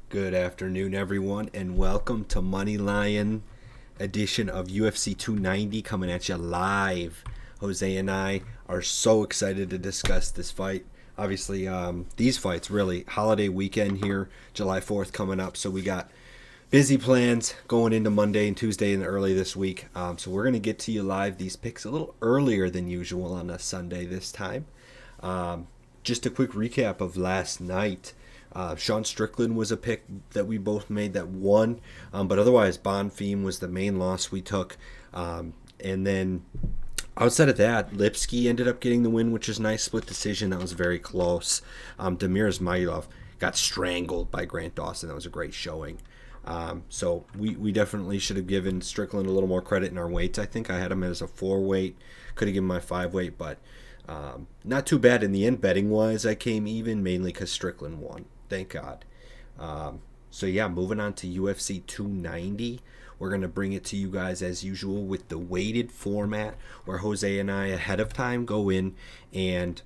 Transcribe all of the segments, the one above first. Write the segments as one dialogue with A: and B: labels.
A: Good afternoon, everyone, and welcome to Money Lion edition of UFC 290 coming at you live. Jose and I are so excited to discuss this fight. Obviously, these fights really holiday weekend here, July 4th coming up, so we got busy plans going into Monday and Tuesday and early this week. So we're going to get to you live these picks a little earlier than usual on a Sunday this time. Just a quick recap of last night. Sean Strickland was a pick that we both made that won, but otherwise Bonfim was the main loss we took. And then outside of that, Lipsky ended up getting the win, which is nice. Split decision. That was very close. Damir Ismailov got strangled by Grant Dawson. That was a great showing. So we definitely should have given Strickland a little more credit in our weights. I think I had him as a 4 weight. Could have given him my 5 weight, but not too bad in the end. Betting wise, I came even mainly because Strickland won. Thank God. So yeah, moving on to UFC 290. We're going to bring it to you guys as usual with the weighted format where Jose and I ahead of time go in and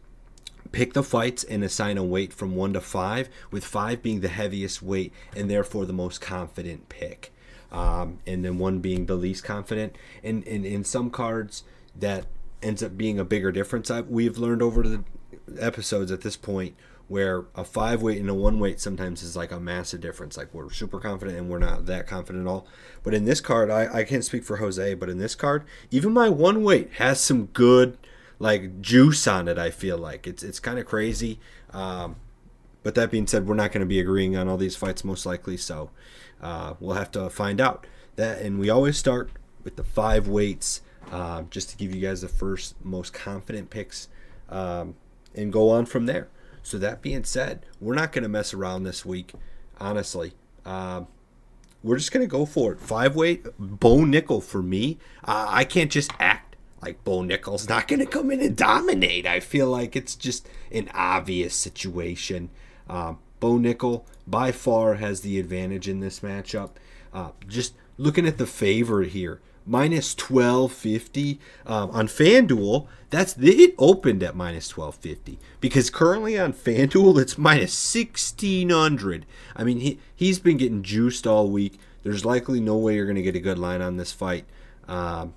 A: pick the fights and assign a weight from 1 to 5, with 5 being the heaviest weight and therefore the most confident pick. And then 1 being the least confident. And in some cards that ends up being a bigger difference. We've learned over the episodes at this point where a 5 weight and a 1 weight sometimes is like a massive difference. Like we're super confident and we're not that confident at all. But in this card, I can't speak for Jose, but in this card, even my 1 weight has some good like juice on it. I feel like it's kind of crazy. But that being said, we're not going to be agreeing on all these fights most likely. So we'll have to find out that. And we always start with the 5 weights just to give you guys the first most confident picks and go on from there. So that being said, we're not going to mess around this week, honestly. We're just going to go for it. 5 weight, Bo Nickel for me. I can't just act like Bo Nickel's not going to come in and dominate. I feel like it's just an obvious situation. Bo Nickel by far has the advantage in this matchup. Just looking at the favorite here. Minus 1250 on FanDuel. It opened at minus 1250 because currently on FanDuel it's minus 1600. I mean he's been getting juiced all week. There's likely no way you're going to get a good line on this fight. Yeah,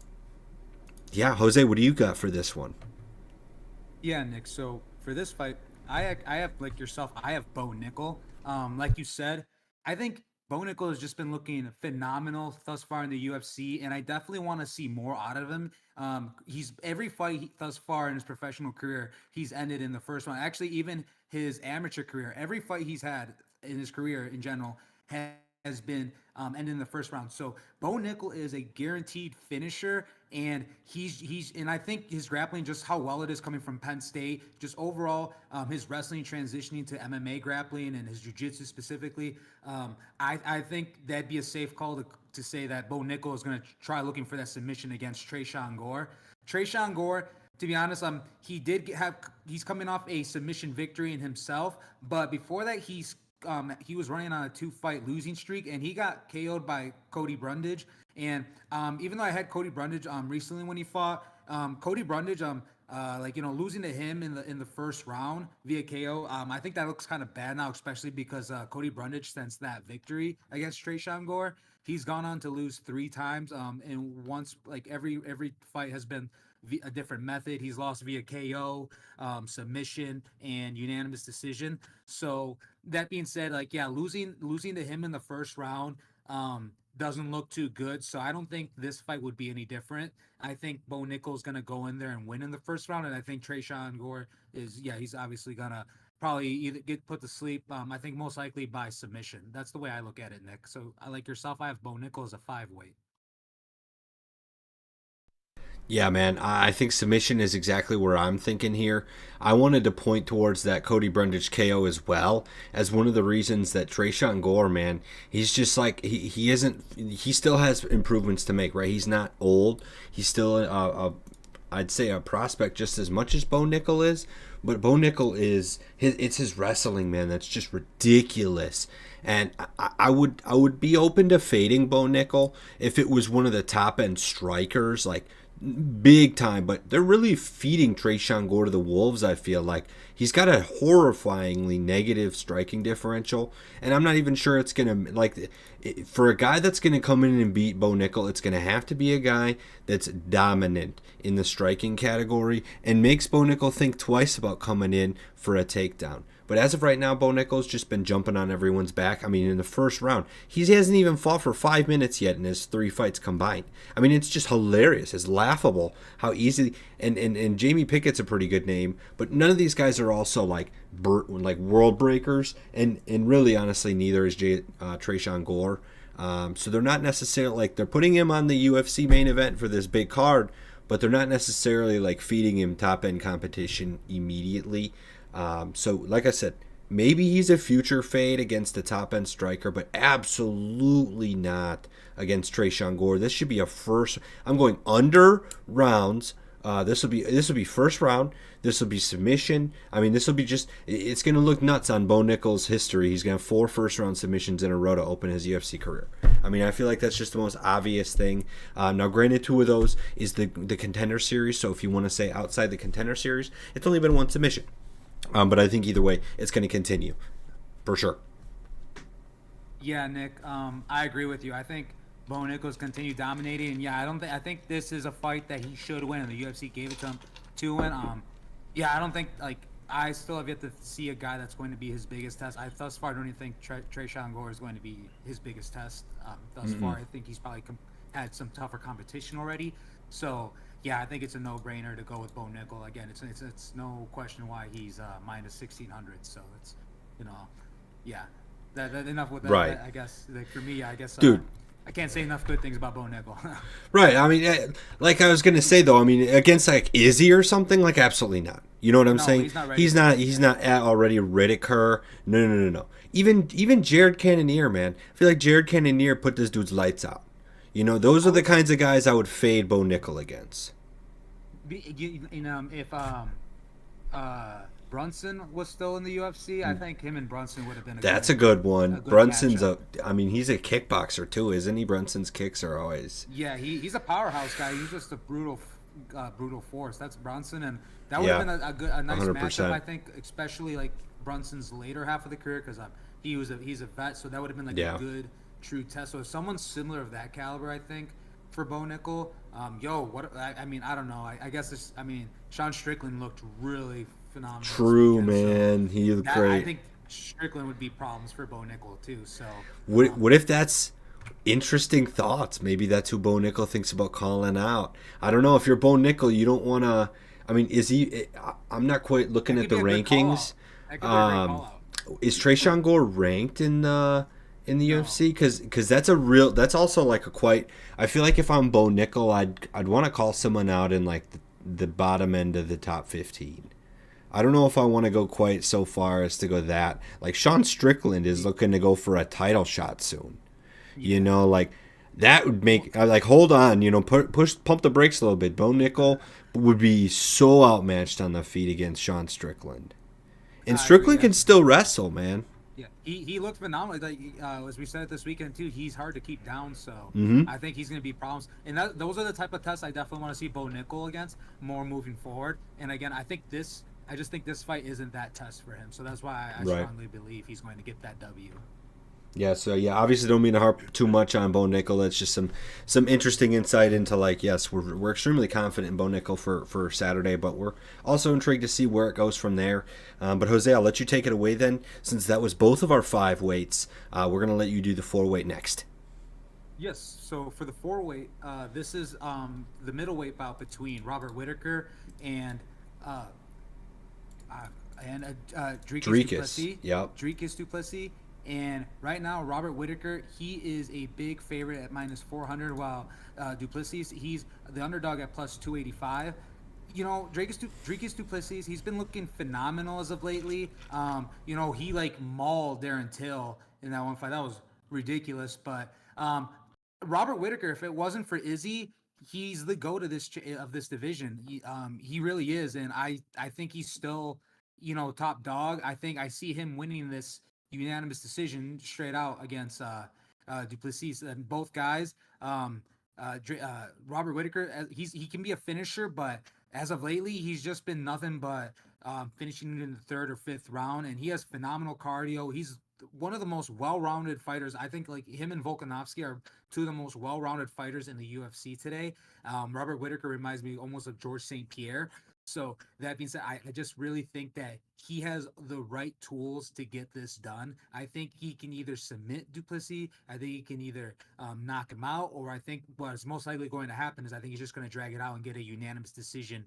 A: Jose, what do you got for this one?
B: Yeah, Nick. So for this fight, I have like yourself. I have Bo Nickel. Like you said, I think Bo Nickel has just been looking phenomenal thus far in the UFC, and I definitely want to see more out of him. He's every fight thus far in his professional career, he's ended in the first round. Actually, even his amateur career, every fight he's had in his career in general has been ended in the first round. So Bo Nickel is a guaranteed finisher, and and I think his grappling, just how well it is coming from Penn State, just overall his wrestling transitioning to MMA grappling and his jiu-jitsu specifically. I think that'd be a safe call to say that Bo Nickel is going to try looking for that submission against Tresean Gore. Tresean Gore, to be honest, he's coming off a submission victory in himself, but before that he was running on a 2-fight losing streak, and he got KO'd by Cody Brundage. And even though I had Cody Brundage recently when he fought, Cody Brundage, losing to him in the first round via KO, I think that looks kind of bad now, especially because Cody Brundage, since that victory against Tresean Gore, he's gone on to lose 3 times. And once, like every fight has been a different method. He's lost via KO, submission, and unanimous decision. So that being said, like losing to him in the first round doesn't look too good. So I don't think this fight would be any different. I think Bo Nickel's gonna go in there and win in the first round, and I think Tresean Gore he's obviously gonna probably either get put to sleep. I think most likely by submission. That's the way I look at it, Nick. So I like yourself. I have Bo Nickel as a 5 weight.
A: Yeah, man, I think submission is exactly where I'm thinking here. I wanted to point towards that Cody Brundage KO as well as one of the reasons that Tresean Gore, man, he's just like he still has improvements to make, right? He's not old. He's still I'd say a prospect just as much as Bo Nickel is, but Bo Nickel it's his wrestling, man, that's just ridiculous. And I would be open to fading Bo Nickel if it was one of the top end strikers like big time, but they're really feeding Trayshawn Gore to the Wolves. I feel like he's got a horrifyingly negative striking differential, and I'm not even sure it's gonna like for a guy that's gonna come in and beat Bo Nickel. It's gonna have to be a guy that's dominant in the striking category and makes Bo Nickel think twice about coming in for a takedown. But as of right now, Bo Nickel's just been jumping on everyone's back. I mean, in the first round, he hasn't even fought for 5 minutes yet in his 3 fights combined. I mean, it's just hilarious. It's laughable how easy. And Jamie Pickett's a pretty good name, but none of these guys are also like world breakers. And really, honestly, neither is Trayshawn Gore. So they're not necessarily like they're putting him on the UFC main event for this big card, but they're not necessarily like feeding him top end competition immediately. So, like I said, maybe he's a future fade against a top end striker, but absolutely not against Trayshawn Gore. This should be a first. I'm going under rounds. This will be first round. This will be submission. I mean, this will be just. It's going to look nuts on Bo Nickel's history. He's going to have 4 first round submissions in a row to open his UFC career. I mean, I feel like that's just the most obvious thing. Now, granted, 2 of those is the contender series. So if you want to say outside the contender series, it's only been 1 submission. But I think either way, it's going to continue for sure.
B: Yeah, Nick. I agree with you. I think Bo Nichols continued dominating, and yeah, I don't think I think this is a fight that he should win, and the UFC gave it to him to win. Yeah, I don't think like I still have yet to see a guy that's going to be his biggest test. I thus far don't even think Trayshawn Gore is going to be his biggest test. Thus far, I think he's probably had some tougher competition already. So yeah, I think it's a no-brainer to go with Bo Nickel. Again, it's no question why he's minus 1,600. So it's you know, yeah. That enough with that.
A: Right.
B: I guess like for me, I guess
A: Dude,
B: I can't say enough good things about Bo Nickel.
A: right. I mean, like I was going to say, though, I mean, against like Izzy or something, like absolutely not. You know what I'm
B: No,
A: saying?
B: he's not ready.
A: He's not at already Riddicker. No, no, no, no. Even Jared Cannonier, man. I feel like Jared Cannonier put this dude's lights out. You know, those are the kinds of guys I would fade Bo Nickel against.
B: If Brunson was still in the UFC, I think him and Brunson would have been
A: That's a good one.
B: a good
A: Brunson's
B: matchup.
A: I mean, he's a kickboxer too, isn't he? Brunson's kicks are always.
B: Yeah, he's a powerhouse guy. He's just a brutal force. That's Brunson, and that would
A: Yeah,
B: have been a nice matchup.
A: 100%.
B: I think, especially like Brunson's later half of the career, because he's a vet, so that would have been like
A: Yeah.
B: a good true test. So if someone similar of that caliber, I think for Bo Nickel, I mean, I don't know. I guess I mean, Sean Strickland looked really phenomenal this
A: True,
B: weekend, so
A: man. He looked
B: that I
A: great.
B: think Strickland would be problems for Bo Nickel too. So
A: What if that's interesting thoughts? Maybe that's who Bo Nickel thinks about calling out. I don't know. If you're Bo Nickel, you don't want to. I mean, is he? I'm not quite looking
B: that
A: at
B: could
A: the
B: be a good call out.
A: rankings.
B: That could be a great
A: Um,
B: call out.
A: is Trayshawn Gore ranked in the
B: No.
A: UFC? Because that's a real. That's also like a quite. I feel like if I'm Bo Nickel, I'd want to call someone out in like the bottom end of the top 15. I don't know if I want to go quite so far as to go that. Like Sean Strickland is looking to go for a title shot soon. You
B: Yeah.
A: know, like that would make like hold on. You know, pump the brakes a little bit. Bo Nickel would be so outmatched on the feet against Sean Strickland, and
B: I agree.
A: Strickland
B: Yeah.
A: can still wrestle, man.
B: Yeah, he looked phenomenal. Like as we said it this weekend too, he's hard to keep down. So
A: Mm-hmm.
B: I think he's going to be problems. And those are the type of tests I definitely want to see Bo Nickel against more moving forward. And again, I just think this fight isn't that test for him. So that's why I
A: Right.
B: strongly believe he's going to get that W.
A: Yeah, so yeah, obviously don't mean to harp too much on Bo Nickel. It's just some interesting insight into like yes, we're extremely confident in Bo Nickel for Saturday, but we're also intrigued to see where it goes from there. But Jose, I'll let you take it away then, since that was both of our 5 weights. We're gonna let you do the 4 weight next.
B: Yes. So for the 4 weight, this is the middleweight bout between Robert Whitaker and uh, uh, Dricus
A: Dricus.
B: Duplessis.
A: Yep.
B: Dricus Duplessis. And right now, Robert Whitaker, he is a big favorite at minus 400, while Duplessis, he's the underdog at plus 285. You know, Dricus Duplessis, he's been looking phenomenal as of lately. He like mauled Darren Till in that one fight. That was ridiculous. But Robert Whitaker, if it wasn't for Izzy, he's the goat of this division. He really is, and I think he's still top dog. I think I see him winning this unanimous decision straight out against Duplessis, and both guys. Robert Whitaker, he can be a finisher, but as of lately, he's just been nothing but finishing in the third or fifth round, and he has phenomenal cardio. He's one of the most well-rounded fighters. I think like him and Volkanovski are two of the most well-rounded fighters in the UFC today. Robert Whitaker reminds me almost of George St. Pierre. So that being said, I just really think that he has the right tools to get this done. I think he can either submit Duplessis, I think he can either knock him out, or I think what's most likely going to happen is I think he's just going to drag it out and get a unanimous decision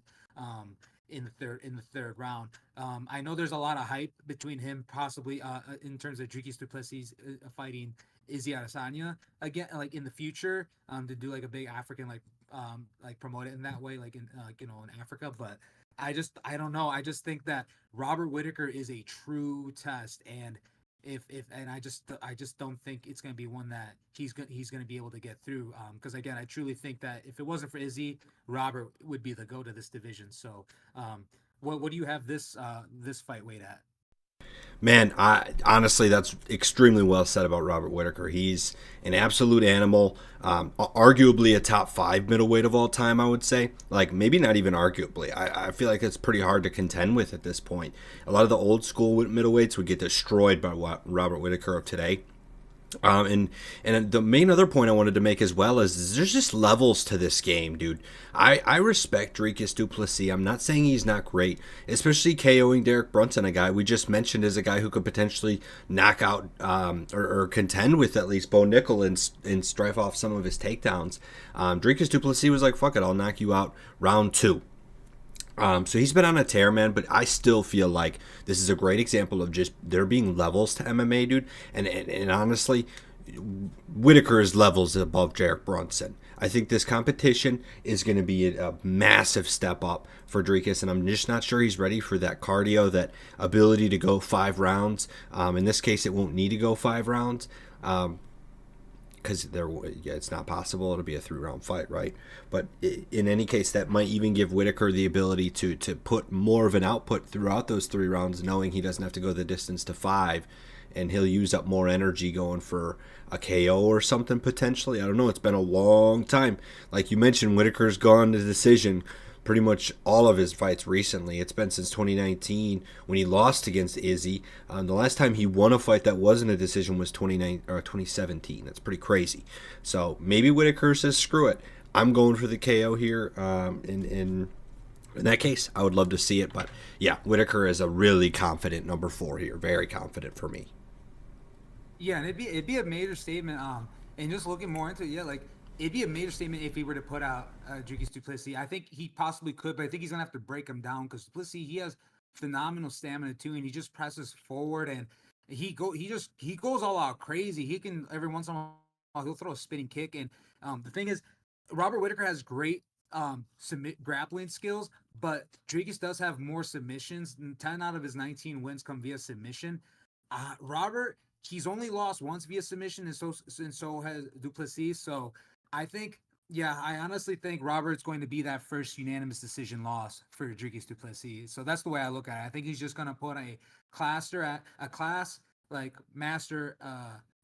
B: in the third round. I know there's a lot of hype between him possibly in terms of Dricus Duplessis fighting Izzy Adesanya again, like in the future, to do like a big African like promote it in that way, like in in Africa. But I don't know. I just think that Robert Whitaker is a true test, and if and I just don't think it's going to be one that he's going to be able to get through. Because again, I truly think that if it wasn't for Izzy, Robert would be the go to this division. So, what do you have this fight weight at?
A: Man, I honestly, that's extremely well said about Robert Whitaker. He's an absolute animal, arguably a top five middleweight of all time. I would say, like maybe not even arguably. I feel like it's pretty hard to contend with at this point. A lot of the old school middleweights would get destroyed by what Robert Whitaker of today. And the main other point I wanted to make as well is there's just levels to this game, dude. I respect Dricus Duplessis. I'm not saying he's not great, especially KOing Derek Brunson, a guy we just mentioned as a guy who could potentially knock out or contend with at least Bo Nickel and strife off some of his takedowns. Dricus Duplessis was like, fuck it, I'll knock you out round two. So he's been on a tear, man, but I still feel like this is a great example of just there being levels to MMA, dude. And honestly, Whitaker's levels above Derek Brunson. I think this competition is going to be a massive step up for Dricus, and I'm just not sure he's ready for that cardio, that ability to go 5 rounds. In this case, it won't need to go 5 rounds. Because it's not possible. It'll be a 3-round fight, right? But in any case, that might even give Whitaker the ability to put more of an output throughout those 3 rounds, knowing he doesn't have to go the distance to 5, and he'll use up more energy going for a KO or something potentially. I don't know. It's been a long time. Like you mentioned, Whitaker's gone to decision pretty much all of his fights recently. It's been since 2019 when he lost against Izzy. The last time he won a fight that wasn't a decision was 2017. That's pretty crazy. So maybe Whitaker says, screw it. I'm going for the KO here. In that case, I would love to see it. But yeah, Whitaker is a really confident number 4 here. Very confident for me.
B: Yeah, and it'd be a major statement. And just looking more into it, yeah, like it'd be a major statement if he were to put out Dricus Duplessis. I think he possibly could, but I think he's gonna have to break him down because Duplessis he has phenomenal stamina too, and he just presses forward and he goes all out crazy. He can every once in a while he'll throw a spinning kick, and the thing is, Robert Whitaker has great submit grappling skills, but Dricus does have more submissions. 10 out of his 19 wins come via submission. Robert, he's only lost once via submission, and so has Duplessis. So I think, yeah, I honestly think Robert's going to be that first unanimous decision loss for Dricus Duplessis. So that's the way I look at it. I think he's just going to put a class like master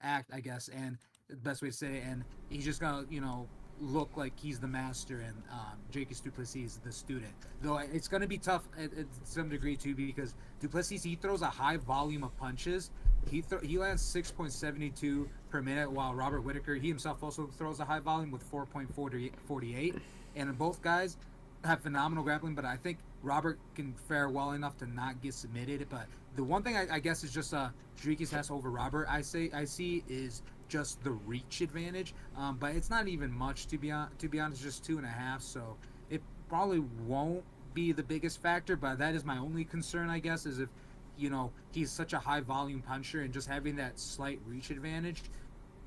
B: act, I guess, and the best way to say it, and he's just gonna look like he's the master and Dricus Duplessis is the student. Though it's going to be tough at some degree too because Duplessis he throws a high volume of punches. He lands 6.72 per minute, while Robert Whitaker he himself also throws a high volume with 4.48. And both guys have phenomenal grappling, but I think Robert can fare well enough to not get submitted. But the one thing I guess is just Dricus has over Robert. I see is just the reach advantage, but it's not even much to be honest, just 2.5. So it probably won't be the biggest factor, but that is my only concern, I guess, is if he's such a high volume puncher and just having that slight reach advantage.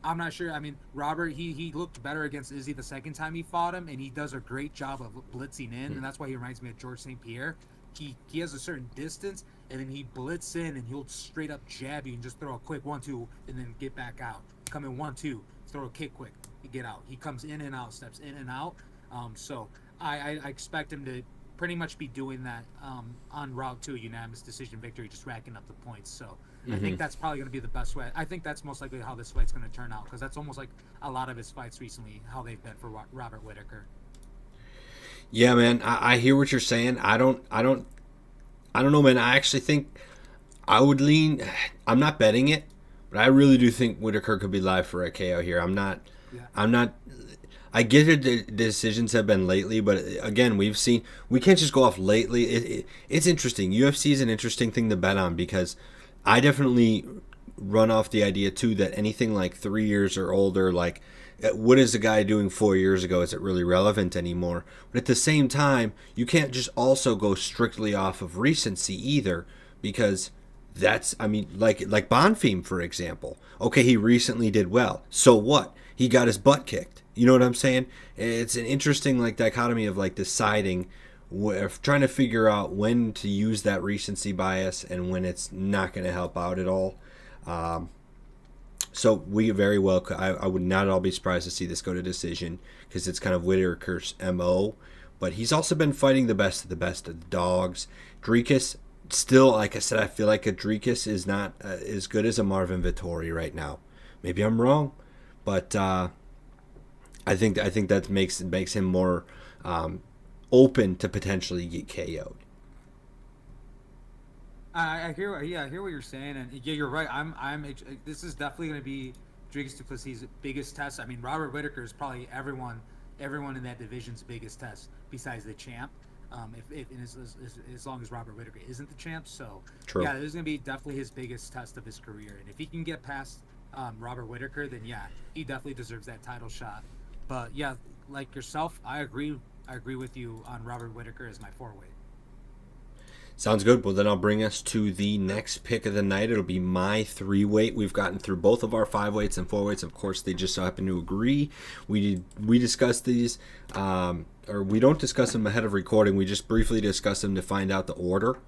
B: I'm not sure. I mean, Robert, he looked better against Izzy the second time he fought him, and he does a great job of blitzing in, and that's why he reminds me of George St. Pierre. He has a certain distance, and then he blitz in, and he'll straight up jab you and just throw a quick 1-2, and then get back out. Come in 1-2, throw a kick quick, you get out. He comes in and out, steps in and out. So I expect him to pretty much be doing that on route to a unanimous decision victory, just racking up the points. So I
A: Hmm.
B: think that's probably going to be the best way. I think that's most likely how this fight's going to turn out because that's almost like a lot of his fights recently, how they've been for Robert Whitaker.
A: Yeah, man, I hear what you're saying. I don't know, man. I actually think I would lean. I'm not betting it, but I really do think Whitaker could be live for a KO here. I'm not.
B: Yeah.
A: I'm not. I get it. The decisions have been lately, but again, we've seen we can't just go off lately. It's interesting. UFC is an interesting thing to bet on because I definitely run off the idea too that anything like 3 years or older, like what is the guy doing 4 years ago? Is it really relevant anymore? But at the same time, you can't just also go strictly off of recency either because that's I mean like Bonfim for example. Okay, he recently did well. So what? He got his butt kicked. You know what I'm saying? It's an interesting like dichotomy of like deciding trying to figure out when to use that recency bias and when it's not going to help out at all. Um, so we very well could, I would not at all be surprised to see this go to decision because it's kind of Whitaker's MO. But he's also been fighting the best of the dogs. Dricus, still, like I said, I feel like a Dricus is not as good as a Marvin Vittori right now. Maybe I'm wrong, but I think that makes him more open to potentially get KO'd.
B: I hear, yeah, I hear what you're saying, and yeah, you're right. This is definitely going to be Dricus du Plessis' biggest test. I mean, Robert Whitaker is probably everyone in that division's biggest test, besides the champ. If and as long as Robert Whitaker isn't the champ, so
A: True.
B: yeah, this is going to be definitely his biggest test of his career. And if he can get past Robert Whitaker, then yeah, he definitely deserves that title shot. But yeah, like yourself, I agree. I agree with you on Robert Whitaker as my four weight.
A: Sounds good. Well, then I'll bring us to the next pick of the night. It'll be my three weight. We've gotten through both of our five weights and four weights. Of course, they just so happen to agree. We discussed these, or we don't discuss them ahead of recording. We just briefly discuss them to find out the order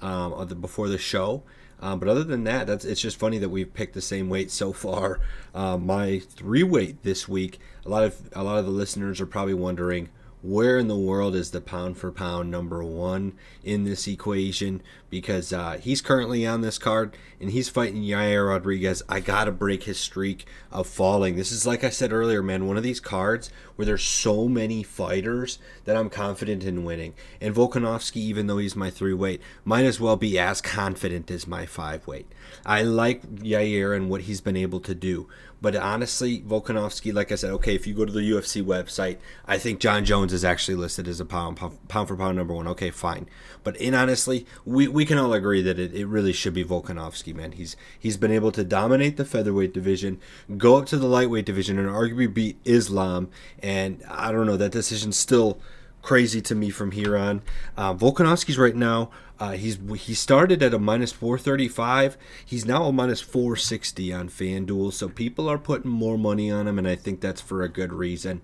A: of the before the show. But other than that, it's just funny that we've picked the same weight so far. My three weight this week. A lot of the listeners are probably wondering where in the world is the pound for pound number one in this equation because he's currently on this card and he's fighting Yair Rodriguez. I gotta break his streak of falling. This is, like I said earlier, man, one of these cards where there's so many fighters that I'm confident in winning. And Volkanovski, even though he's my three weight, might as well be as confident as my five weight. I like Yair and what he's been able to do. But honestly, Volkanovski, like I said, okay, if you go to the UFC website, I think John Jones is actually listed as a pound for pound number one. Okay, fine. But honestly, we can all agree that it really should be Volkanovski, man. He's been able to dominate the featherweight division, go up to the lightweight division, and arguably beat Islam. And I don't know, that decision's still crazy to me from here on. Volkanovski's right now. He started at a minus 435. He's now a minus 460 on FanDuel. So people are putting more money on him, and I think that's for a good reason.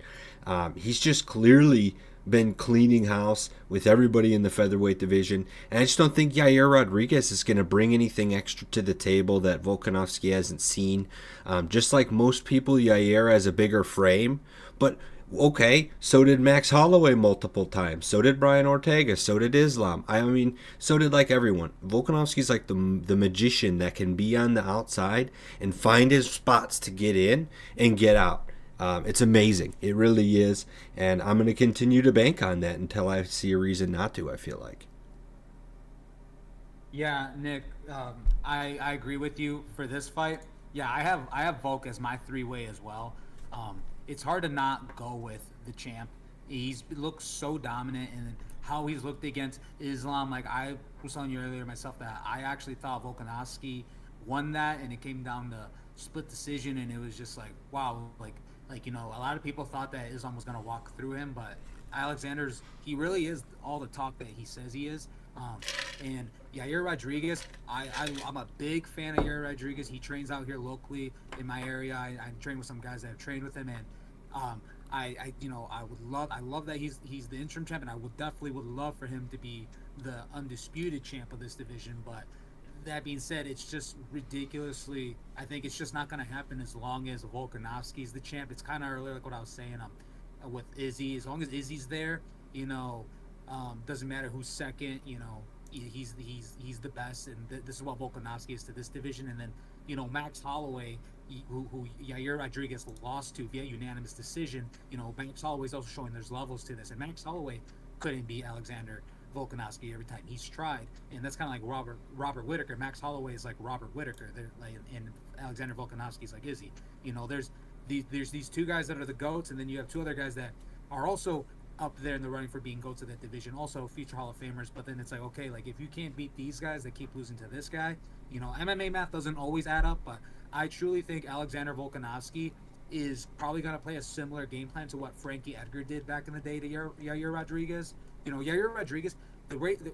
A: He's just clearly been cleaning house with everybody in the featherweight division, and I just don't think Yair Rodriguez is going to bring anything extra to the table that Volkanovski hasn't seen. Just like most people, Yair has a bigger frame, but okay, so did Max Holloway multiple times. So did Brian Ortega. So did Islam. I mean, so did like everyone. Volkanovski's like the magician that can be on the outside and find his spots to get in and get out. It's amazing. It really is. And I'm going to continue to bank on that until I see a reason not to, I feel like.
B: Yeah, Nick, I agree with you for this fight. Yeah, I have Volk as my three way as well. It's hard to not go with the champ. He's looked so dominant, and how he's looked against Islam. Like I was telling you earlier myself that I actually thought Volkanovski won that, and it came down to split decision, and it was just like wow, a lot of people thought that Islam was gonna walk through him, but he really is all the talk that he says he is. And Yair Rodriguez, I'm a big fan of Yair Rodriguez. He trains out here locally in my area. I train with some guys that have trained with him, and I love that he's the interim champ, and I would love for him to be the undisputed champ of this division. But that being said, it's just ridiculously. I think it's just not going to happen as long as Volkanovski's the champ. It's kind of early, like what I was saying. With Izzy, as long as Izzy's there, you know, Doesn't matter who's second. He's the best, and this is what Volkanovski is to this division. And then Max Holloway, who Yair Rodriguez lost to via unanimous decision. Max Holloway's also showing there's levels to this, and Max Holloway couldn't beat Alexander Volkanovski every time he's tried, and that's kind of like Robert Whitaker. Max Holloway is like Robert Whitaker. They're like, and Alexander Volkanovski is like Izzy. There's these two guys that are the goats, and then you have two other guys that are also up there in the running for being goats of that division, also future Hall of Famers. But then it's like, okay, like if you can't beat these guys that keep losing to this guy, MMA math doesn't always add up, but I truly think Alexander Volkanovski is probably going to play a similar game plan to what Frankie Edgar did back in the day to Yair Rodriguez. Yair Rodriguez,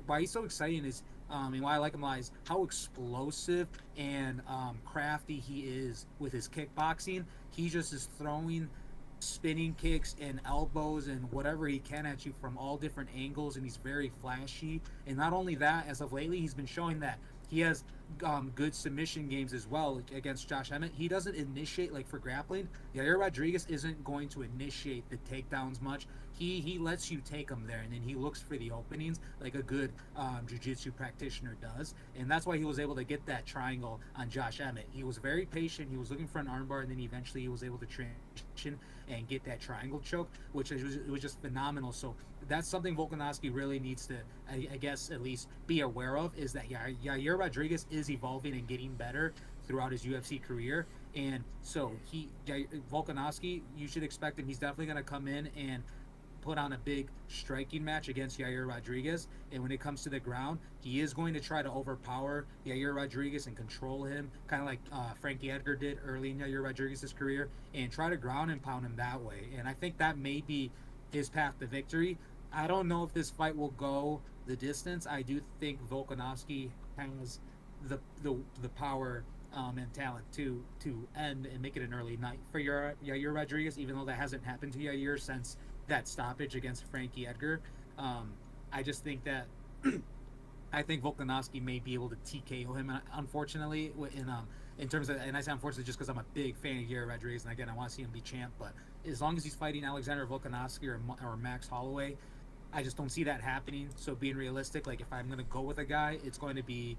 B: why he's so exciting is, and why I like him a lot is how explosive and crafty he is with his kickboxing. He just is throwing spinning kicks and elbows and whatever he can at you from all different angles, and he's very flashy. And not only that, as of lately, he's been showing that he has good submission games as well, like against Josh Emmett. He doesn't initiate, like for grappling. Yair Rodriguez isn't going to initiate the takedowns much. He lets you take him there, and then he looks for the openings like a good jiu-jitsu practitioner does. And that's why he was able to get that triangle on Josh Emmett. He was very patient. He was looking for an armbar, and then eventually he was able to transition and get that triangle choke, which was just phenomenal. So that's something Volkanovski really needs to, I guess, at least be aware of, is that Yair Rodriguez is evolving and getting better throughout his UFC career. And so Volkanovski, you should expect him. He's definitely going to come in and put on a big striking match against Yair Rodriguez. And when it comes to the ground, he is going to try to overpower Yair Rodriguez and control him, kind of like Frankie Edgar did early in Yair Rodriguez's career, and try to ground and pound him that way. And I think that may be his path to victory. I don't know if this fight will go the distance. I do think Volkanovski has the power and talent to end and make it an early night for Yair Rodriguez, even though that hasn't happened to Yair since that stoppage against Frankie Edgar. I just think that I think Volkanovski may be able to TKO him, unfortunately, in terms of, and I say unfortunately just because I'm a big fan of Yair Rodriguez, and again, I want to see him be champ. But as long as he's fighting Alexander Volkanovski or Max Holloway, I just don't see that happening. So being realistic, like if I'm going to go with a guy, it's going to be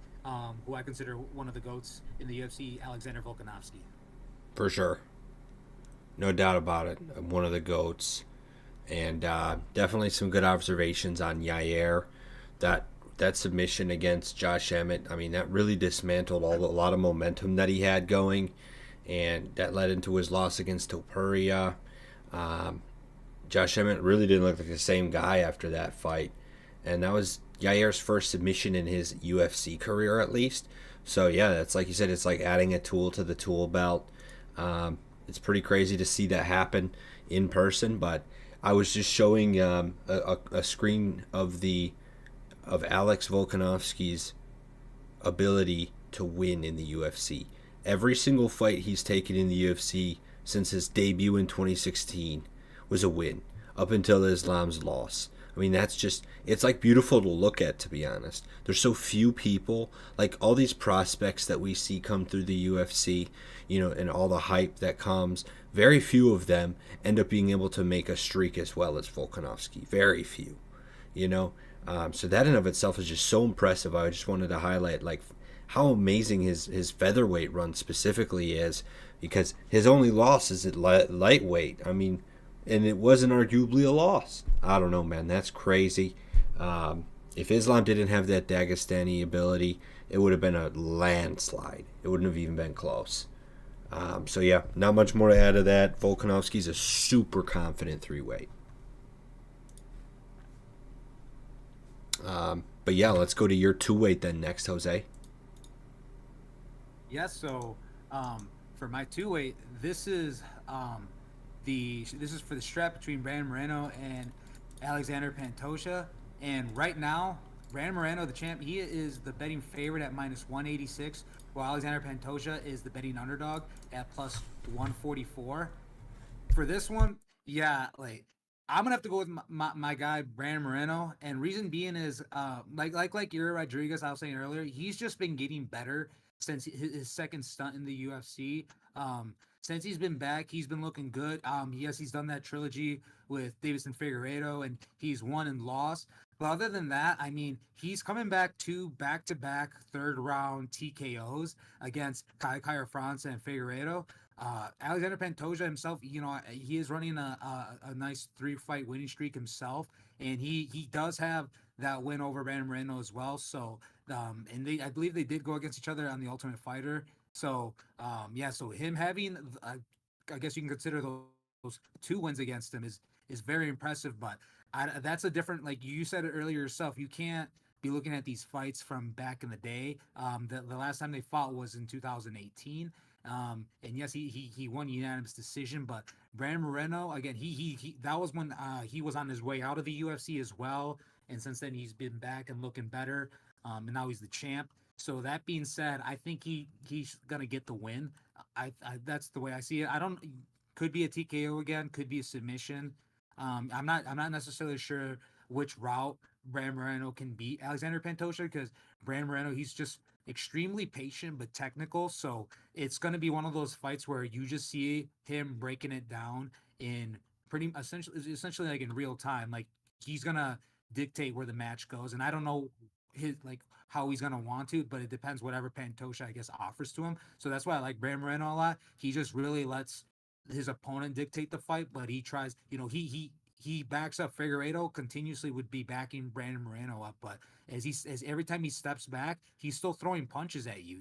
B: who I consider one of the goats in the UFC, Alexander Volkanovski.
A: For sure. No doubt about it. One of the goats. And definitely some good observations on Yair. That submission against Josh Emmett, I mean, that really dismantled a lot of momentum that he had going, and that led into his loss against Topuria. Um, Josh Emmett really didn't look like the same guy after that fight, and that was Yair's first submission in his UFC career, at least. So yeah, that's like you said, it's like adding a tool to the tool belt. It's pretty crazy to see that happen in person, but I was just showing a screen of Alex Volkanovski's ability to win in the UFC. Every single fight he's taken in the UFC since his debut in 2016 was a win, up until Islam's loss. I mean, it's like beautiful to look at, to be honest. There's so few people, like all these prospects that we see come through the UFC, and all the hype that comes, very few of them end up being able to make a streak as well as Volkanovski. Very few, you know? So that in of itself is just so impressive. I just wanted to highlight, like, how amazing his featherweight run specifically is, because his only loss is at lightweight. I mean, and it wasn't arguably a loss. I don't know, man. That's crazy. If Islam didn't have that Dagestani ability, it would have been a landslide. It wouldn't have even been close. So yeah, not much more to add to that. Volkanovski's a super confident three-weight. But yeah, let's go to your two-weight then next, Jose.
B: Yes. So for my two weight, this is for the strap between Brandon Moreno and Alexander Pantoja. And right now, Brandon Moreno, the champ, he is the betting favorite at minus 186, while Alexander Pantoja is the betting underdog at plus 144. For this one, yeah, like I'm gonna have to go with my guy Brandon Moreno, and reason being is like Yuri Rodriguez, I was saying earlier, he's just been getting better since his second stunt in the UFC. since he's been back, he's been looking good. Yes, he's done that trilogy with Davis and Figueiredo, and he's won and lost. But other than that, I mean, he's coming back to back-to-back third-round TKOs against Kai France and Figueiredo. Alexander Pantoja himself, he is running a nice three-fight winning streak himself, and he does have that win over Brandon Moreno as well. So, and I believe they did go against each other on the Ultimate Fighter. So, yeah, so him having, I guess you can consider those two wins against him is very impressive. But that's a different, like you said it earlier yourself, you can't be looking at these fights from back in the day. The last time they fought was in 2018. And yes, he won unanimous decision, but Brandon Moreno again, he that was when he was on his way out of the UFC as well, and since then he's been back and looking better, and now he's the champ. So that being said, I think he's gonna get the win. I that's the way I see it. I don't could be a TKO again, could be a submission. I'm not necessarily sure which route Brandon Moreno can beat Alexander Pantoja because Brandon Moreno he's just extremely patient but technical. So it's going to be one of those fights where you just see him breaking it down in pretty essentially like in real time. Like he's going to dictate where the match goes. And I don't know his like how he's going to want to, but it depends whatever Pantoja, I guess, offers to him. So that's why I like Brandon Moreno a lot. He just really lets his opponent dictate the fight, but he tries, he backs up Figueiredo continuously would be backing Brandon Moreno up, but as every time he steps back, he's still throwing punches at you.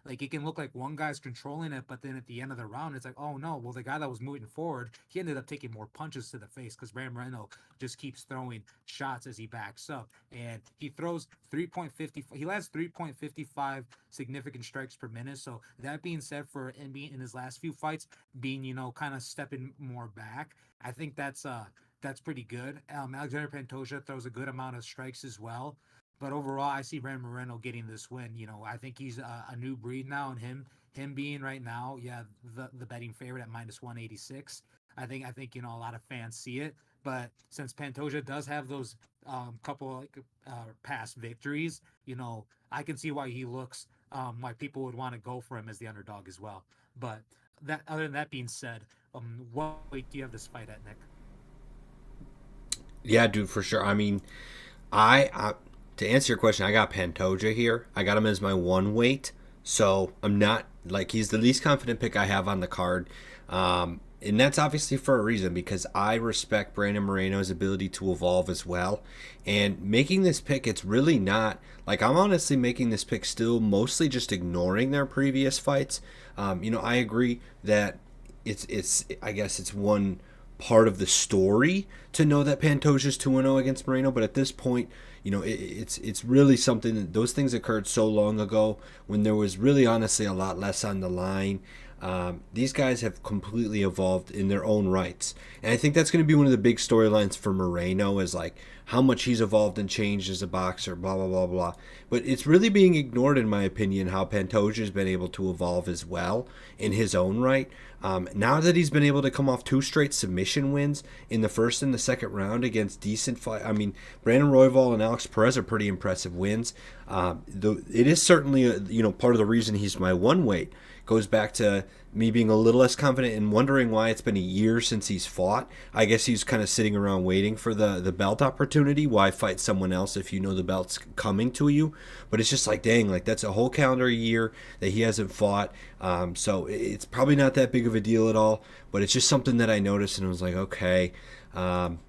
B: Like it can look like one guy's controlling it, but then at the end of the round, it's like, oh no, well the guy that was moving forward, he ended up taking more punches to the face because Brandon Moreno just keeps throwing shots as he backs up, and he throws 3.50. He lands 3.55 significant strikes per minute. So that being said, for being in his last few fights, being kind of stepping more back, I think that's pretty good. Alexander Pantoja throws a good amount of strikes as well. But overall, I see Brandon Moreno getting this win. I think he's a new breed now, and him being right now, yeah, the betting favorite at -186. I think a lot of fans see it. But since Pantoja does have those couple like past victories, I can see why he looks why people would want to go for him as the underdog as well. But that other than that being said, what weight do you have this fight at, Nick?
A: Yeah, dude, for sure. I mean, I to answer your question, I got Pantoja here. I got him as my one weight, so I'm not like he's the least confident pick I have on the card, and that's obviously for a reason because I respect Brandon Moreno's ability to evolve as well. And making this pick, it's really not like I'm honestly making this pick still mostly just ignoring their previous fights. I agree that it's I guess it's one part of the story to know that Pantoja's 2-0 against Moreno, but at this point, it's really something that those things occurred so long ago when there was really honestly a lot less on the line. These guys have completely evolved in their own rights, and I think that's going to be one of the big storylines for Moreno is like how much he's evolved and changed as a boxer, blah blah blah blah. But it's really being ignored, in my opinion, how Pantoja has been able to evolve as well in his own right. Now that he's been able to come off 2 straight submission wins in the first and the second round against decent fight, I mean, Brandon Royval and Alex Perez are pretty impressive wins. It is certainly part of the reason he's my one weight goes back to me being a little less confident and wondering why it's been a year since he's fought. I guess he's kind of sitting around waiting for the belt opportunity. Why fight someone else if you know the belt's coming to you? But it's just like, dang, like that's a whole calendar year that he hasn't fought. So it's probably not that big of a deal at all, but it's just something that I noticed and I was like, okay. But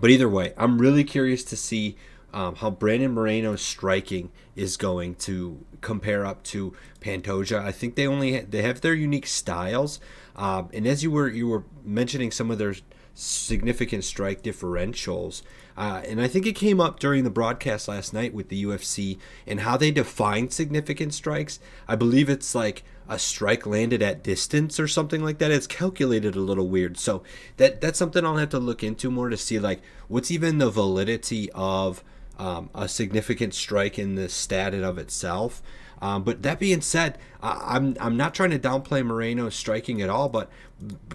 A: either way, I'm really curious to see how Brandon Moreno's striking is going to compare up to Pantoja. I think they have their unique styles, and as you were mentioning some of their significant strike differentials, and I think it came up during the broadcast last night with the UFC and how they define significant strikes. I believe it's like a strike landed at distance or something like that. It's calculated a little weird, so that's something I'll have to look into more to see like what's even the validity of a significant strike in the stat in of itself. But that being said, I'm not trying to downplay Moreno's striking at all, but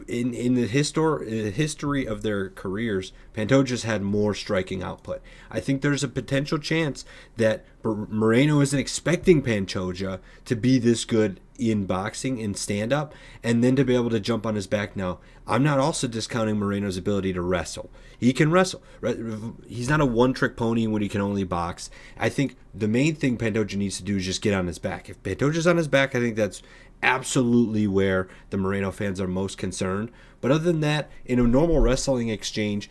A: in the history of their careers, Pantoja's had more striking output. I think there's a potential chance that Moreno isn't expecting Pantoja to be this good in boxing and stand up, and then to be able to jump on his back. Now, I'm not also discounting Moreno's ability to wrestle. He can wrestle. He's not a one trick pony when he can only box. I think the main thing Pantoja needs to do is just get on his back. If Pantoja's on his back, I think that's absolutely where the Moreno fans are most concerned. But other than that, in a normal wrestling exchange,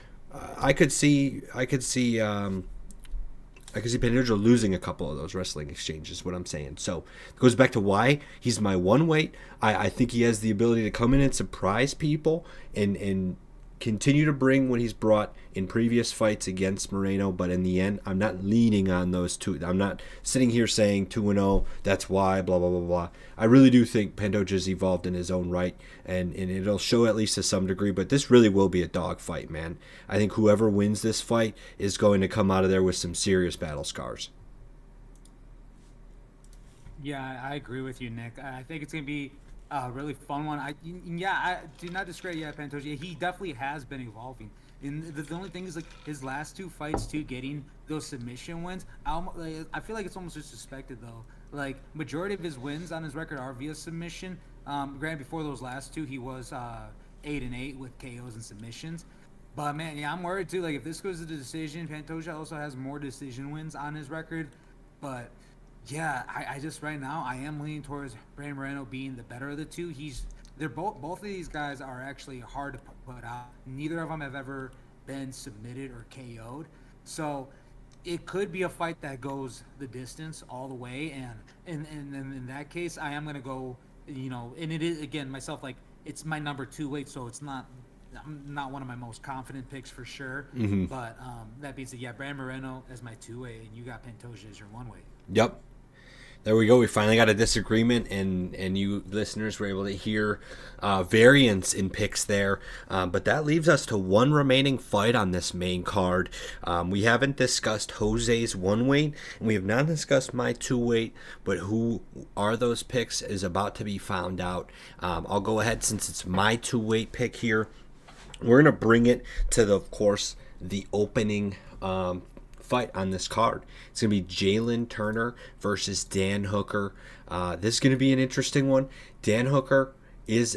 A: I could see Pantoja losing a couple of those wrestling exchanges, what I'm saying. So it goes back to why he's my one weight. I think he has the ability to come in and surprise people and continue to bring what he's brought in previous fights against Moreno. But in the end, I'm not leaning on those two. I'm not sitting here saying 2-0, that's why, blah, blah, blah, blah. I really do think Pantoja's evolved in his own right, and it'll show at least to some degree. But this really will be a dog fight, man. I think whoever wins this fight is going to come out of there with some serious battle scars.
B: Yeah, I agree with you, Nick. I think it's gonna be a really fun one. I do not discredit Pantoja. He definitely has been evolving. And the only thing is like his last two fights too, getting those submission wins. I feel like it's almost disrespected though. Like majority of his wins on his record are via submission. Granted, before those last two, he was 8-8 with KOs and submissions. But man, yeah, I'm worried too. Like if this goes to the decision, Pantoja also has more decision wins on his record. But yeah, I just right now I am leaning towards Brandon Moreno being the better of the two. They're both of these guys are actually hard to put out. Neither of them have ever been submitted or KO'd. So it could be a fight that goes the distance all the way, and in that case I am gonna go, and it is again myself, like it's my number two weight, so it's not, I'm not one of my most confident picks for sure.
A: Mm-hmm.
B: But that being said, yeah, Brandon Moreno as my two way, and you got Pantoja as your one way.
A: Yep. There we go. We finally got a disagreement, and you listeners were able to hear variance in picks there. But that leaves us to one remaining fight on this main card. We haven't discussed Jose's one weight, and we have not discussed my two weight. But who are those picks is about to be found out. I'll go ahead since it's my two weight pick here. We're gonna bring it to of course, the opening fight on this card. It's going to be Jalen Turner versus Dan Hooker. This is going to be an interesting one. Dan Hooker is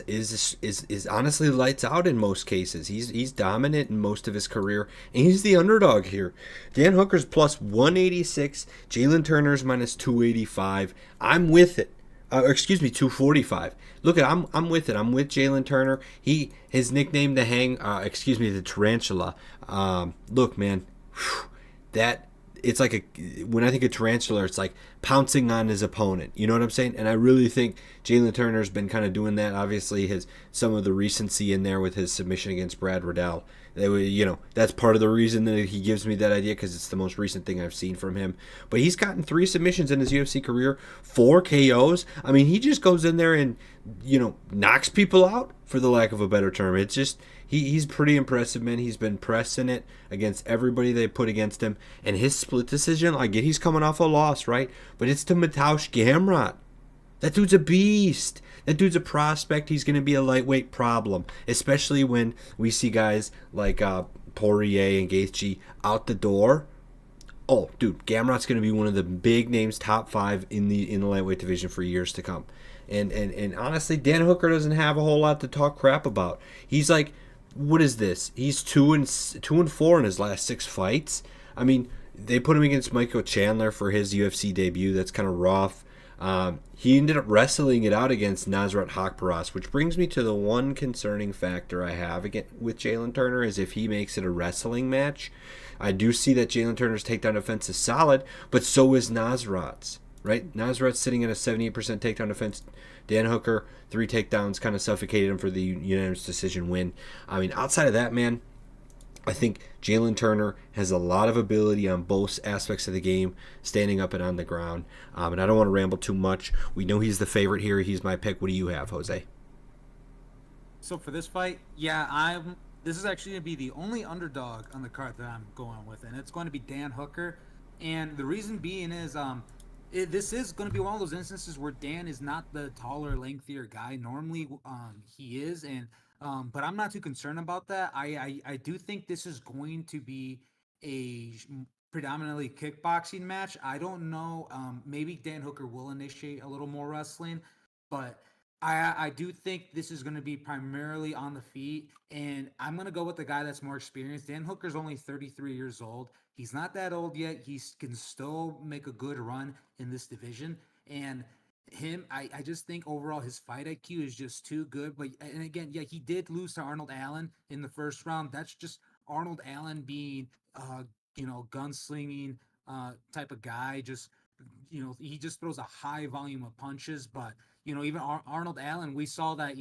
A: honestly lights out in most cases. He's dominant in most of his career, and he's the underdog here. Dan Hooker's plus 186. Jalen Turner's minus 285. I'm with it. Excuse me, 245. Look at I'm with it. I'm with Jalen Turner. His nickname the Tarantula. Look, man. Whew, that it's like when I think of tarantula, it's like pouncing on his opponent. You know what I'm saying? And I really think Jalen Turner's been kind of doing that. Obviously, his some of the recency in there with his submission against Brad Riddell. That's part of the reason that he gives me that idea, because it's the most recent thing I've seen from him. But he's gotten 3 submissions in his UFC career, 4 KOs. I mean, he just goes in there and knocks people out, for the lack of a better term. It's just he's pretty impressive, man. He's been pressing it against everybody they put against him, and his split decision. I get he's coming off a loss, right? But it's to Mateusz Gamrot. That dude's a beast. That dude's a prospect. He's going to be a lightweight problem, especially when we see guys like Poirier and Gaethje out the door. Oh, dude, Gamrot's going to be one of the big names, top 5 in the lightweight division for years to come. And honestly, Dan Hooker doesn't have a whole lot to talk crap about. He's like, what is this? He's 2-4 in his last 6 fights. I mean, they put him against Michael Chandler for his UFC debut. That's kind of rough. He ended up wrestling it out against Nasrat Haqparast, which brings me to the one concerning factor I have with Jalen Turner is if he makes it a wrestling match. I do see that Jalen Turner's takedown defense is solid, but so is Nasrat's, right? Nasrat's sitting at a 78% takedown defense. Dan Hooker, 3 takedowns, kind of suffocated him for the unanimous decision win. I mean, outside of that, man, I think Jalen Turner has a lot of ability on both aspects of the game, standing up and on the ground. And I don't want to ramble too much. We know he's the favorite here. He's my pick. What do you have, Jose?
B: So for this fight, this is actually going to be the only underdog on the card that I'm going with, and it's going to be Dan Hooker. And the reason being is this is going to be one of those instances where Dan is not the taller, lengthier guy. Normally, he is, but I'm not too concerned about that. I do think this is going to be a predominantly kickboxing match. I don't know. Maybe Dan Hooker will initiate a little more wrestling, but I do think this is going to be primarily on the feet, and I'm going to go with the guy that's more experienced. Dan Hooker's only 33 years old. He's not that old yet. He can still make a good run in this division, and I just think overall his fight IQ is just too good. But and again, yeah, he did lose to Arnold Allen in the first round. That's just Arnold Allen being, gunslinging type of guy. Just he just throws a high volume of punches. But even Arnold Allen, we saw that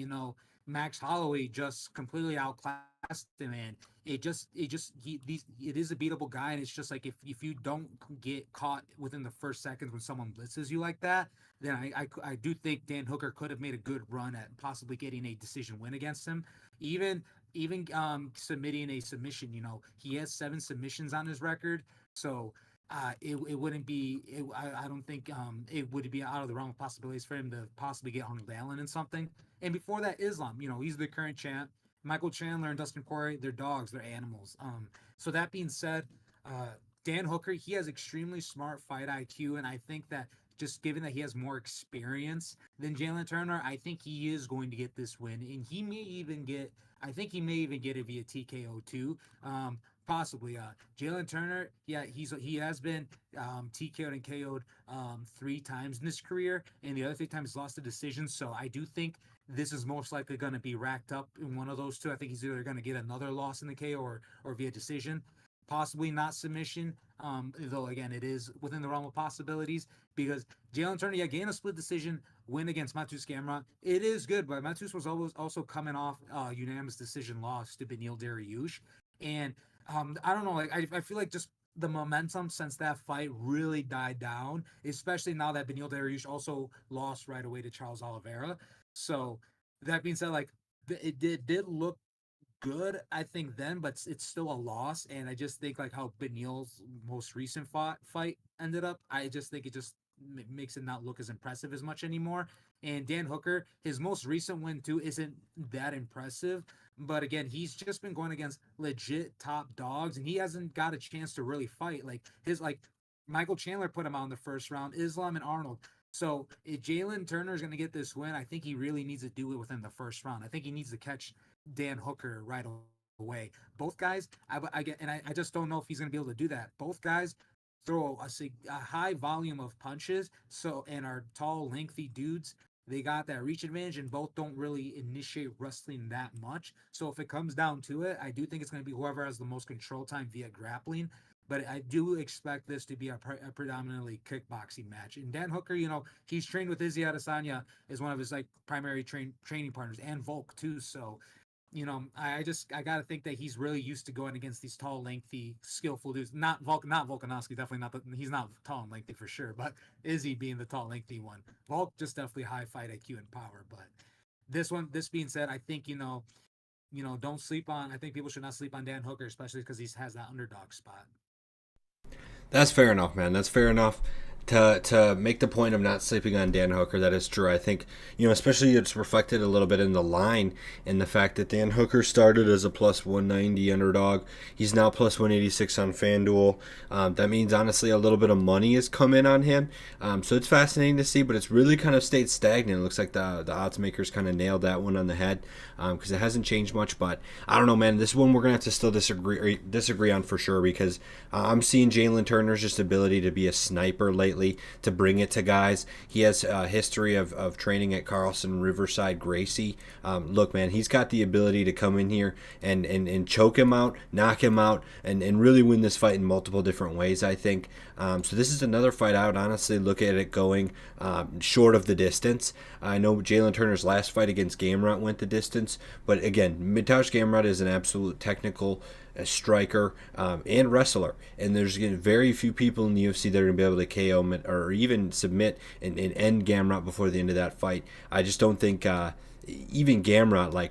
B: Max Holloway just completely outclassed him, and it is a beatable guy, and it's just like if you don't get caught within the first seconds when someone blitzes you like that, then I do think Dan Hooker could have made a good run at possibly getting a decision win against him. Even submitting a submission, he has 7 submissions on his record, so it wouldn't be. I don't think it would be out of the realm of possibilities for him to possibly get Arnold Allen in something. And before that, Islam, he's the current champ. Michael Chandler and Dustin Poirier, they're dogs, they're animals. So that being said, Dan Hooker, he has extremely smart fight IQ, and I think that just given that he has more experience than Jalen Turner, I think he is going to get this win, and he may even get. I think he may even get it via TKO too. Possibly. Jalen Turner, yeah, he has been TKO'd and KO'd 3 times in his career, and the other 3 times he's lost a decision. So I do think this is most likely going to be racked up in one of those two. I think he's either going to get another loss in the KO or via decision, possibly not submission. Though again, it is within the realm of possibilities because Jalen Turner, yeah, gained a split decision win against Matus Gamrot. It is good, but Matus was always also coming off unanimous decision loss to Beneil Dariush, and I don't know, like I feel like just the momentum since that fight really died down, especially now that Beneil Dariush also lost right away to Charles Oliveira. So that being said, like it did look good, I think then, but it's still a loss. And I just think like how Benil's most recent fight ended up, I just think it just makes it not look as impressive as much anymore. And Dan Hooker, his most recent win too, isn't that impressive. But again, he's just been going against legit top dogs, and he hasn't got a chance to really fight. Like his like Michael Chandler put him out in the first round, Islam and Arnold. So if Jalen Turner is going to get this win, I think he really needs to do it within the first round. I think he needs to catch Dan Hooker right away. Both guys, I get, and I just don't know if he's going to be able to do that. Both guys throw a high volume of punches, so and are tall, lengthy dudes. They got that reach advantage, and both don't really initiate wrestling that much. So if it comes down to it, I do think it's going to be whoever has the most control time via grappling. But I do expect this to be a predominantly kickboxing match. And Dan Hooker, he's trained with Izzy Adesanya as one of his like primary training partners, and Volk too. So I gotta think that he's really used to going against these tall, lengthy, skillful dudes. Not Volkanovski, definitely not. He's not tall and lengthy for sure. But Izzy being the tall, lengthy one, Volk just definitely high fight IQ and power. But this being said, I think don't sleep on. I think people should not sleep on Dan Hooker, especially because he has that underdog spot.
A: That's fair enough, man. That's fair enough. To make the point of not sleeping on Dan Hooker, that is true. I think, especially it's reflected a little bit in the line and the fact that Dan Hooker started as a plus 190 underdog. He's now plus 186 on FanDuel. That means, honestly, a little bit of money has come in on him. So it's fascinating to see, but it's really kind of stayed stagnant. It looks like the odds makers kind of nailed that one on the head because it hasn't changed much. But I don't know, man. This one we're going to have to still disagree on for sure because I'm seeing Jalen Turner's just ability to be a sniper lately, to bring it to guys. He has a history of training at Carlson Riverside Gracie. Look, man, he's got the ability to come in here and choke him out, knock him out, and really win this fight in multiple different ways, I think. So this is another fight I would honestly look at it going short of the distance. I know Jalen Turner's last fight against Gamrot went the distance, but again, Mateusz Gamrot is an absolute technical striker and wrestler, and there's very few people in the UFC that are going to be able to KO him or even submit and end Gamrot before the end of that fight. I just don't think even Gamrot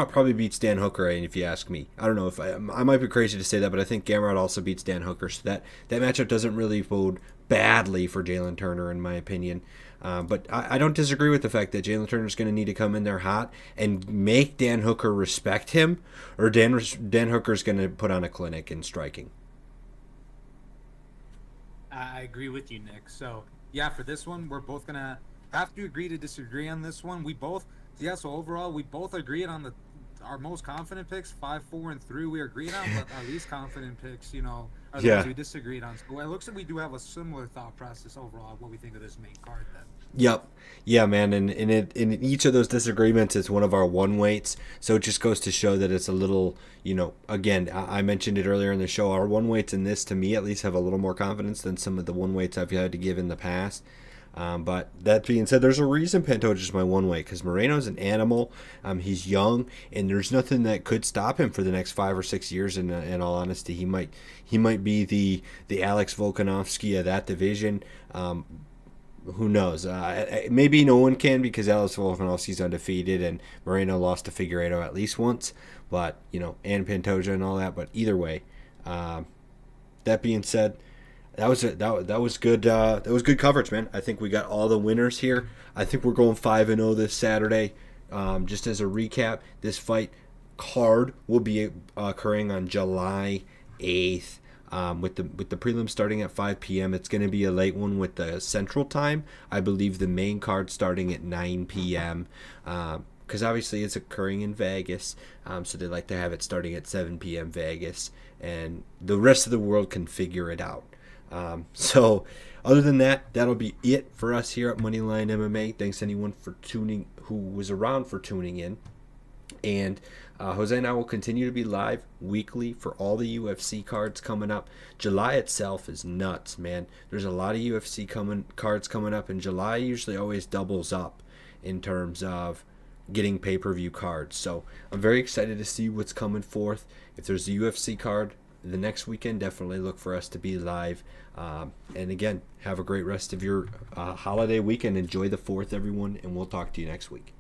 A: probably beats Dan Hooker, and if you ask me, I don't know if I might be crazy to say that, but I think Gamrot also beats Dan Hooker, so that matchup doesn't really bode badly for Jalen Turner, in my opinion. But I don't disagree with the fact that Jalen Turner's going to need to come in there hot and make Dan Hooker respect him, or Dan Hooker's going to put on a clinic in striking.
B: I agree with you, Nick. So yeah, for this one, we're both gonna have to agree to disagree on this one. We both, yeah. So overall, we both agreed on the our most confident picks, 5, 4, and 3. We agreed on, but our least confident picks, are the ones
A: Yeah.
B: we disagreed on. So it looks like we do have a similar thought process overall of what we think of this main card. Then.
A: Yep. Yeah, man, and in each of those disagreements, it's one of our one weights. So it just goes to show that it's a little, again, I mentioned it earlier in the show. Our one weights in this, to me at least, have a little more confidence than some of the one weights I've had to give in the past. But that being said, there's a reason Pantoja's my one weight because Moreno's an animal. He's young, and there's nothing that could stop him for the next 5 or 6 years. In all honesty, he might be the Alex Volkanovski of that division. Who knows? Maybe no one can because Alex Volkanovski's undefeated and Moreno lost to Figueiredo at least once. But and Pantoja and all that. But either way, that being said, that was good. That was good coverage, man. I think we got all the winners here. I think we're going 5-0 this Saturday. Just as a recap, this fight card will be occurring on July 8th. With the prelim starting at 5 p.m. It's going to be a late one with the Central Time. I believe the main card starting at 9 p.m. Because obviously it's occurring in Vegas, so they like to have it starting at 7 p.m. Vegas, and the rest of the world can figure it out. So other than that, that'll be it for us here at Moneyline MMA. Thanks anyone for who was around for tuning in. And Jose and I will continue to be live weekly for all the UFC cards coming up. July itself is nuts, man. There's a lot of UFC cards coming up, and July usually always doubles up in terms of getting pay-per-view cards. So I'm very excited to see what's coming forth. If there's a UFC card the next weekend, definitely look for us to be live. And again, have a great rest of your holiday weekend. Enjoy the 4th, everyone, and we'll talk to you next week.